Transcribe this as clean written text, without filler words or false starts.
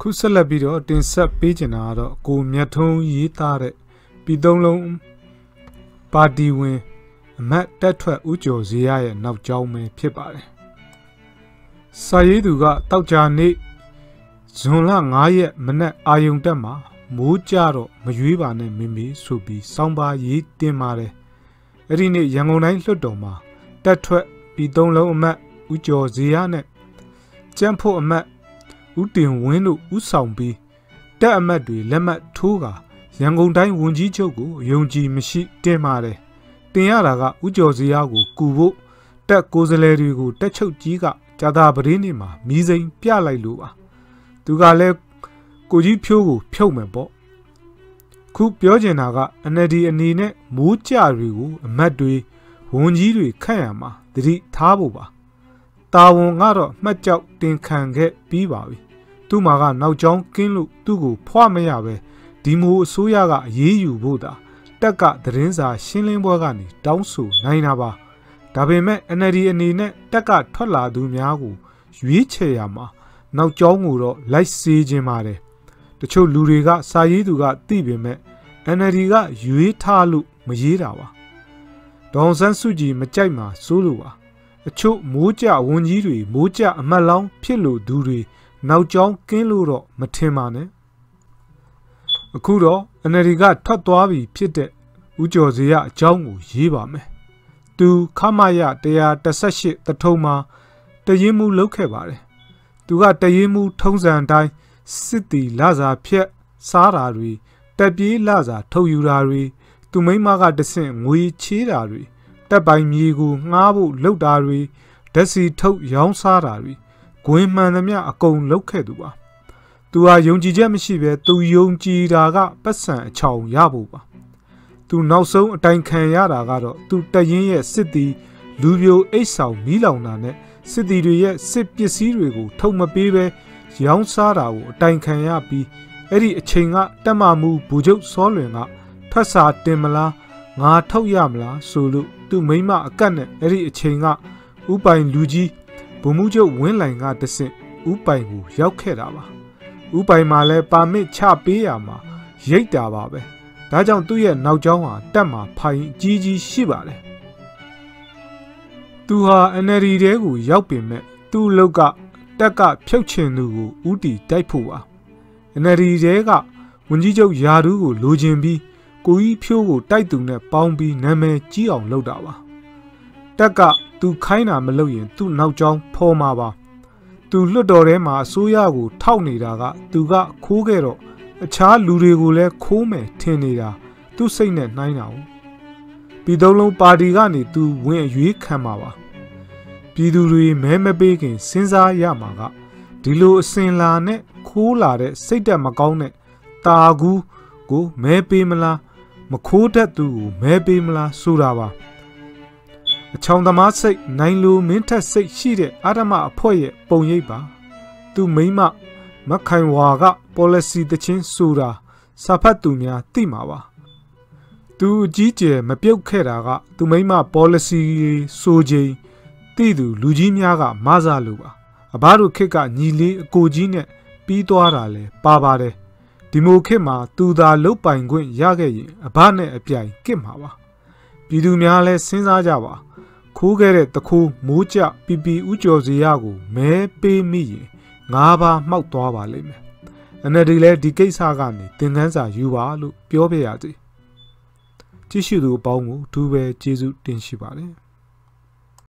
ခုဆက်လက်ပြီးတော့တင်ဆက်ပေးချင်တာကတော့ကိုမြတ်ထုံးရေးသားတဲ့ပြည်သုံးလုံးပါတီဝင်အမတ်တက်ထွက်ဦးကျော်ဇေယျရဲ့နောက်ကျောင်းပဲဖြစ်ပါတယ်။စာရေးသူကတောက်ကြနေ့ဇွန်လ9ရက်မနက်အာယုံတက်မှာမိုးကြတော့မရွေးပါနဲ့မမေဆိုပြီးစောင်းပါရေးတင်ပါတယ်။အဲ့ဒီနေ့ရန်ကုန်တိုင်းလွှတ်တော်မှာတက်ထွက်ပြည်သုံးလုံးအမတ်ဦးကျော်ဇေယျနဲ့ကျန်းဖို့အမတ်ဦးတင်ဝင်းတို့ဦးဆောင်ပြီးတက်အမတ်တွေလက်မှတ်ထိုးကာရန်ကုန်တိုင်းဝန်ကြီးချုပ်ကိုယုံကြည်မရှိတင်ပါတယ်တင်ရတာကဦးကျော်ဇေယျကိုကူဖို့တက်ကိုယ်စားလှယ်တွေကိုတက်ချုပ်ကြီးကကြာသာပတိနေ့မှာမီးစိမ်းပြလိုက်လို့ပါသူကလည်းကိုကြီးဖြိုးကိုဖြုတ်မယ်ပေါ့ခုပြောချင်တာက NLD အနေနဲ့မိုးကြတွေကိုအမတ်တွေဝန်ကြီးတွေခန့်ရမှာတတိထားဖို့ပါတာဝန်ကတော့မှတ်ကြောက်တင်ခံခဲ့ပြီးပါပြီသူ့မှာကနောက်ကျောင်းကင်းလို့သူ့ကိုဖွာမရပဲဒီမိုးအစိုးရကအေးအေးယူဖို့တာတက်ကသတင်းစာရှင်းလင်းပွဲကနေတောင်းဆိုနိုင်တာပါဒါပေမဲ့ NLD အနေနဲ့တက်ကထွက်လာသူများကိုရွေးချယ်ရမှာနောက်ကျောင်းကိုတော့လိုက်စေးခြင်းပါတယ်တချို့လူတွေကစာရေးသူကသိပေမဲ့ NLD ကရွေးထားလို့မရေးတာပါဒေါန်ဆန်းစုကြည်မကြိုက်မှာစိုးလို့ပါအချို့မိုးကြဝန်ကြီးတွေမိုးကြအမတ်လောင်းဖြစ်လို့သူတွေနောက်ကျောင်းကင်းလို့တော့မထင်ပါနဲ့အခုတော့ NLD ကထွက်သွားပြီဖြစ်တဲ့ဦးကျော်ဇေယျအကြောင်းကိုရေးပါမယ်သူခမရ118တထုံမှာတရင်မှုလုပ်ခဲ့ပါတယ်သူကတရင်မှုထုံးစံအတိုင်းစစ်တီလစာဖြက်စားတာတွေတက်ပြေးလစာထုတ်ယူတာတွေသူမိမကတဆင့်ငွေချေးတာတွေတက်ပိုင်မြေကိုငှားဖို့လုပ်တာတွေဓာတ်စီထုတ်ရောင်းစားတာတွေဂွင်မှန်သမျှအကုန်လုပ်ခဲ့သူပါသူဟာယုံကြည်ချက်မရှိဘဲသူယုံကြည်တာကပတ်စံအချောင်ရဖို့ပါသူနောက်ဆုံးအတိုင်ခံရတာကတော့သူတရင်ရဲ့စစ်တီလူပြိုအိတ်ဆောင်မီးလောင်တာနဲ့စစ်တီတွေရဲ့စစ်ပစ္စည်းတွေကိုထုတ်မပေးဘဲရောင်းစားတာကိုအတိုင်ခံရပြီးအဲ့ဒီအချိန်ကတက်မှမှုဘူချုပ်စောလွင်ကထွက်စာတင်မလားငါထုတ်ရမလားဆိုလို့သူမိမအကတ်နဲ့အဲ့ဒီအချိန်ကဥပိုင်လူကြီးဗိုလ်မှူးချုပ်ဝင်းလိုင်ကတဆင့်ဥပိုင်ကိုရောက်ခဲ့တာပါဥပိုင်မှာလည်းပါမစ်ချပေးရမှာရိတ်တာပါပဲဒါကြောင့်သူ့ရဲ့နောက်ကျောင်းဟာတက်မှာဖိုင်ကြီးကြီးရှိပါတယ်သူဟာ NLD တဲကိုရောက်ပေမဲ့သူ့လောက်ကတက်ကဖြုတ်ချင်သူကိုဥတီတိုက်ဖို့ပါ NLD တဲကဝန်ကြီးချုပ်ယာဒူးကိုလိုချင်ပြီးကိုကြီးဖြိုးကိုတိုက်သူနဲ့ပေါင်းပြီးနာမည်ကြီးအောင်လုပ်တာပါတက်ကသူခိုင်းတာမလုပ်ရင်သူ့နောက်ကျောင်းဖော်မှာပါသူလွတ်တော်ထဲမှာအစိုးရကိုထောက်နေတာကသူကခိုးခဲ့တော့အခြားလူတွေကိုလည်းခိုးမယ်ထင်နေတာသူ့စိတ်နဲ့နှိုင်းတာ哦ပြည်သုံးလုံးပါတီကနေသူဝင်အရွေးခံမှာပါပြည်သူတွေမဲမပေးခင်စဉ်းစားရမှာကဒီလိုအစင်လာနဲ့ခိုးလာတဲ့စိတ်တက်မကောင်းတဲ့တာကူးကိုမဲပေးမလားမခိုးတတ်သူကိုမဲပေးမလားဆိုတာပါအချောင်သမားစိတ်နိုင်လိုမင်းထက်စိတ်ရှိတဲ့အာဓမအဖွဲ့ရဲ့ပုံရိပ်ပါသူမိမမခိုင်ဝါက policy တချင်းဆိုတာစာဖတ်သူများသိမှာပါသူအကြီးကျယ်မပြုတ်ခဲ့တာကသူမိမ policy ဆိုချိန်သိသူလူကြီးများကမဆာလို့ပါအဘတို့ခစ်ကညီလေးအကိုကြီးနဲ့ပြီးသွားတာလဲပါပါတယ်ဒီမိုခေတ်မှာသူသာလုတ်ပိုင်ခွင့်ရခဲ့ရင်အဘနဲ့အပြိုင်ကစ်မှာပါပြည်သူများလဲစဉ်းစားကြပါခိုးခဲ့တဲ့တခိုးမိုးကြပီပီဦးကျော်ဇေယျကိုမဲပေးမိရင်၅ပါးမှောက်သွားပါလိမ့်မယ် NLD လဲဒီကိစ္စကနေသင်ခန်းစာယူပါလို့ပြောပြရစီကြည့်ရှုသူအပေါင်းကိုအထူးပဲကျေးဇူးတင်ရှိပါတယ်